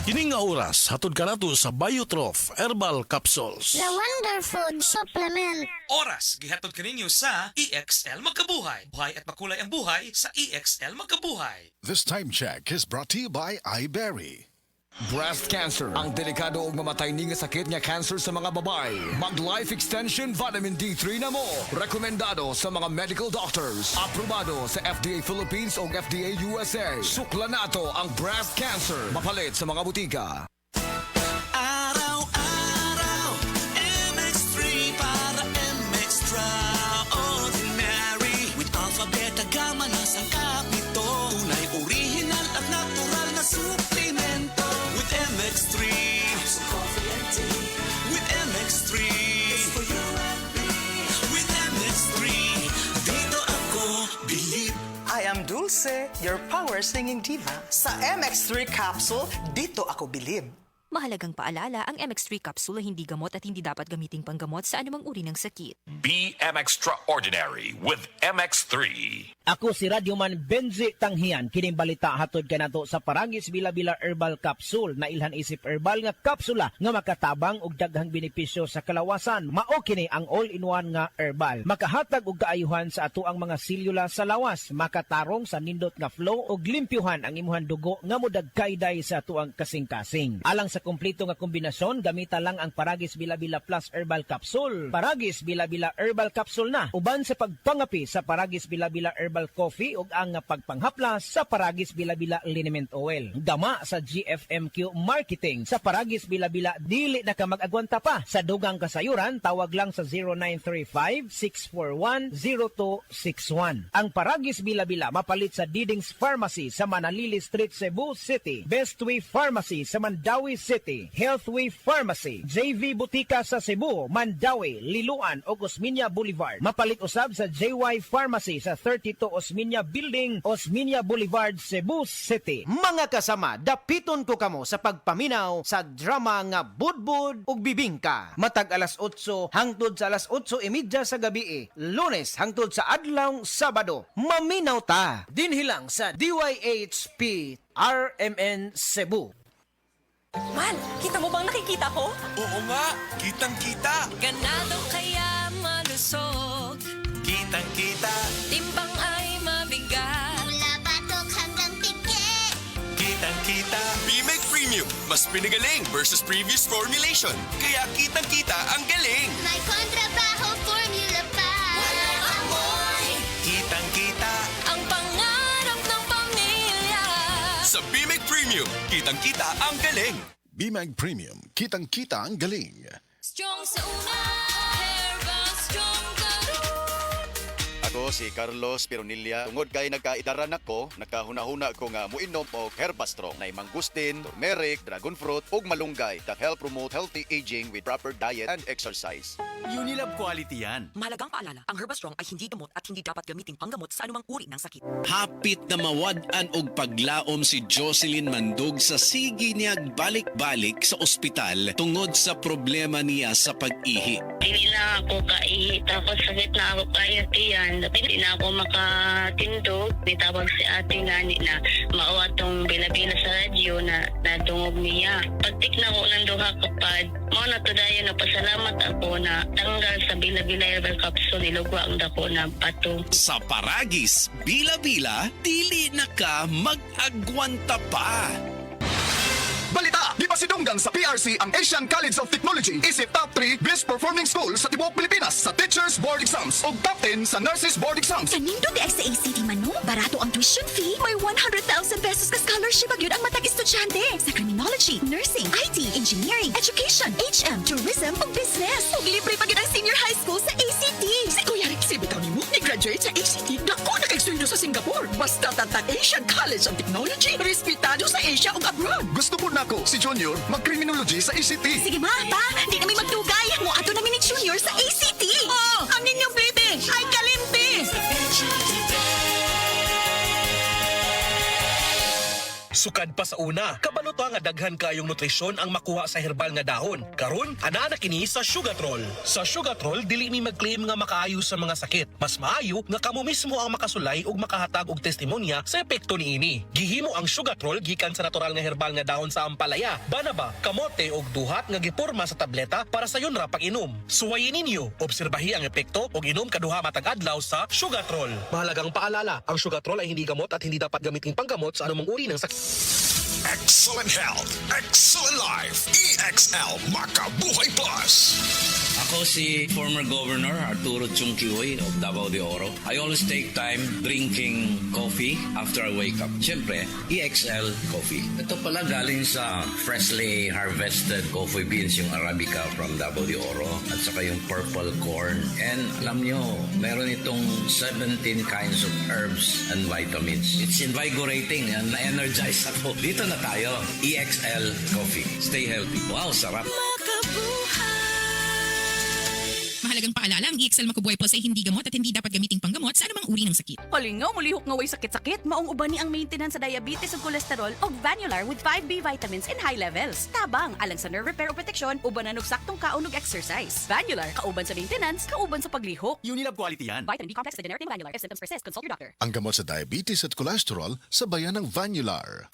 Kining nga oras, hatod ka nato sa Biotrof Herbal Capsules. The Wonder Food Supplement. Oras, gihatod kaninyo sa EXL Magkabuhay. Buhay at makulay ang buhay sa EXL Magkabuhay. This time check is brought to you by iBerry. Breast cancer, ang delikado ug mamatay ni nga sakit nga cancer sa mga babae. Mag Life Extension Vitamin D3 na mo. Rekomendado sa mga medical doctors. Aprobado sa FDA Philippines ug FDA USA. Sukla nato ang breast cancer. Mapalit sa mga butika. Araw-araw, MX3 para MX-Traordinary. With Alpha, Beta, Gamma na sangkap nito. Tunay, original at natural na suplemento. With MX3, with MX3, it's for you and me. With MX3, dito ako believe. I am Dulce, your power singing diva. Sa MX3 capsule, dito ako bilib. Mahalagang paalala, ang MX3 capsule ay hindi gamot at hindi dapat gamiting panggamot sa anumang uri ng sakit. Be Extraordinary with MX3. Ako si Radyoman Benzi Tanghian. Kining balita hatod kanato sa Paragis Bila-Bila Herbal Capsule na ilhan isip herbal nga kapsula nga makatabang og daghang benepisyo sa kalawasan. Mao kini ang all-in-one nga herbal. Makahatag og kaayuhan sa ato ang mga selula sa lawas, makatarong sa nindot nga flow og limpyuhan ang imuhang dugo nga modagkayday sa ato ang kasing-kasing. Alang sa kompleto nga kombinasyon, gamita lang ang Paragis Bila-Bila Plus Herbal Capsule. Paragis Bila-Bila Herbal Capsule na uban sa pagpangapi sa Paragis Bila-Bila Herbal Coffee ug ang pagpanghaplas sa Paragis Bila-Bila Liniment Oil. Gama sa GFMQ Marketing sa Paragis Bila-Bila dili na ka mag-agwanta pa. Sa dugang kasayuran, tawag lang sa 0935-641-0261. Ang Paragis Bila-Bila mapalit sa Didings Pharmacy sa Manalili Street, Cebu City, Bestway Pharmacy sa Mandawi City, Healthway Pharmacy, JV Butika sa Cebu, Mandawi, Liloan ug Osmeña Boulevard. Mapalit usab sa JY Pharmacy sa 32 Osmeña Building, Osmeña Boulevard, Cebu City. Mga kasama, dapiton ko kamo sa pagpaminaw sa drama nga Budbud ug Bibingka. Matag alas 8 hangtod sa alas 8:30 sa gabi, Lunes hangtod sa adlaw Sabado. Maminaw ta dinhilang sa DYHP RMN Cebu. Man, kita mo bang nakikita ko? Oo nga, kitang-kita. Ganado kaya malusog, Kitang-kita, timbang ay mabigat. Mula batok hanggang pikit. kitang-kita. Bimec Premium, mas pinagaling versus previous formulation. Kaya kitang-kita ang galing. May kontrabaho formula pa. Walang amoy. Kitang-kita. Ang pangarap ng pamilya. Sa Bimec Premium, kitang-kita ang galing. BMAG Premium, kitang-kita ang galing. Strong sa una, herbal strong garo. Ako si Carlos Pironilla. Tungod kay nagkaidaran ako, nakahuna-huna ko nga muinom og Herbastrong na mangustin, turmeric, dragon fruit ug malunggay that help promote healthy aging with proper diet and exercise. Unilab quality yan. Mahalagang paalala, ang Herbastrong ay hindi gamot at hindi dapat gamiting panggamot sa anumang uri ng sakit. Hapit na mawad-an og paglaom si Jocelyn Mandog sa sige niyag balik-balik sa ospital tungod sa problema niya sa pag-ihi. Hindi na ako kaihi. Tapos sakit na ako kaya tiyan. Hindi na ako makatindog. Nitawag si ate nga na mauwa tong bila-bila sa radyo na nadungog niya. Pagtik na ko ng duha kapad, mao na to dayon na pasalamat ako na tanggal sa bila-bila herbal capsule nilugwa ang dako na pato. Sa Paragis Bila-Bila, dili na ka mag-agwanta pa. Balita! Di ba sidunggan sa PRC ang Asian College of Technology isip top 3 best performing school sa tibuok Pilipinas sa Teachers Board Exams ug top 10 sa Nurses Board Exams. Kanindo di sa ACT man no? Barato ang tuition fee. May 100,000 pesos ka scholarship agyud ang matag estudyante sa criminology, nursing, IT, engineering, education, HM, tourism ug business. Ug libre pa gyud ang senior high school sa ACT. Si Kuya Rexy bitaw nimo ni graduate sa ACT. Dako na kay sweldo sa Singapore. Basta tatag Asian College of Technology, respetado sa Asia ug abroad. Gusto po nako si Junior mag-criminology sa ACT. Sige ma, pa, di na may magdugay. Mo ato namin ni Junior sa ACT. Oh, ang inyong baby ay kalimpi. Sukad pa sa una, kabalo ta nga daghan kayong nutrisyon ang makuha sa herbal nga dahon. Karon, ana na kini sa Sugatrol. Sa Sugatrol, dili mi mag-claim nga makaayo sa mga sakit. Mas maayo nga kamo mismo ang makasulay ug makahatag og testimonya sa epekto niini. Gihimo ang Sugatrol gikan sa natural nga herbal nga dahon sa ampalaya, banaba, kamote ug duhat nga giporma sa tableta para sa yun ra pag-inom. Suwayin ninyo, obserbahi ang epekto ug inom kaduha matag adlaw sa Sugatrol. Mahalagang paalala, ang Sugatrol ay hindi gamot at hindi dapat gamitin panggamot sa anumang uri ng sakit. Excellent health, excellent life. EXL Makabuhay Plus. Ako si former Governor Arturo Chungkihoy of Davao de Oro. I always take time drinking coffee after I wake up. Siyempre, EXL Coffee. Ito pala galing sa freshly harvested coffee beans, yung Arabica from Davao de Oro at saka yung purple corn. And alam nyo, meron itong 17 kinds of herbs and vitamins. It's invigorating and na-energize ako. Dito na tayo, EXL Coffee. Stay healthy. Wow, sarap. Mahalagang paalala, ang EXL Makabuhay Plus ay hindi gamot at hindi dapat gamiting panggamot sa anumang uri ng sakit. Kalingaw, mulihok nga way sakit-sakit, maong uban ni ang maintenance sa diabetes ug kolesterol og Vanular with 5B vitamins in high levels. Tabang, alang sa nerve repair o protection, ubanan og saktong kaon ug exercise. Vanular, kauban sa maintenance, kauban sa paglihok. Unilab quality yan. Vitamin B complex sa generic name Vanular. If symptoms persist, consult your doctor. Ang gamot sa diabetes at kolesterol sa bayan ng Vanular.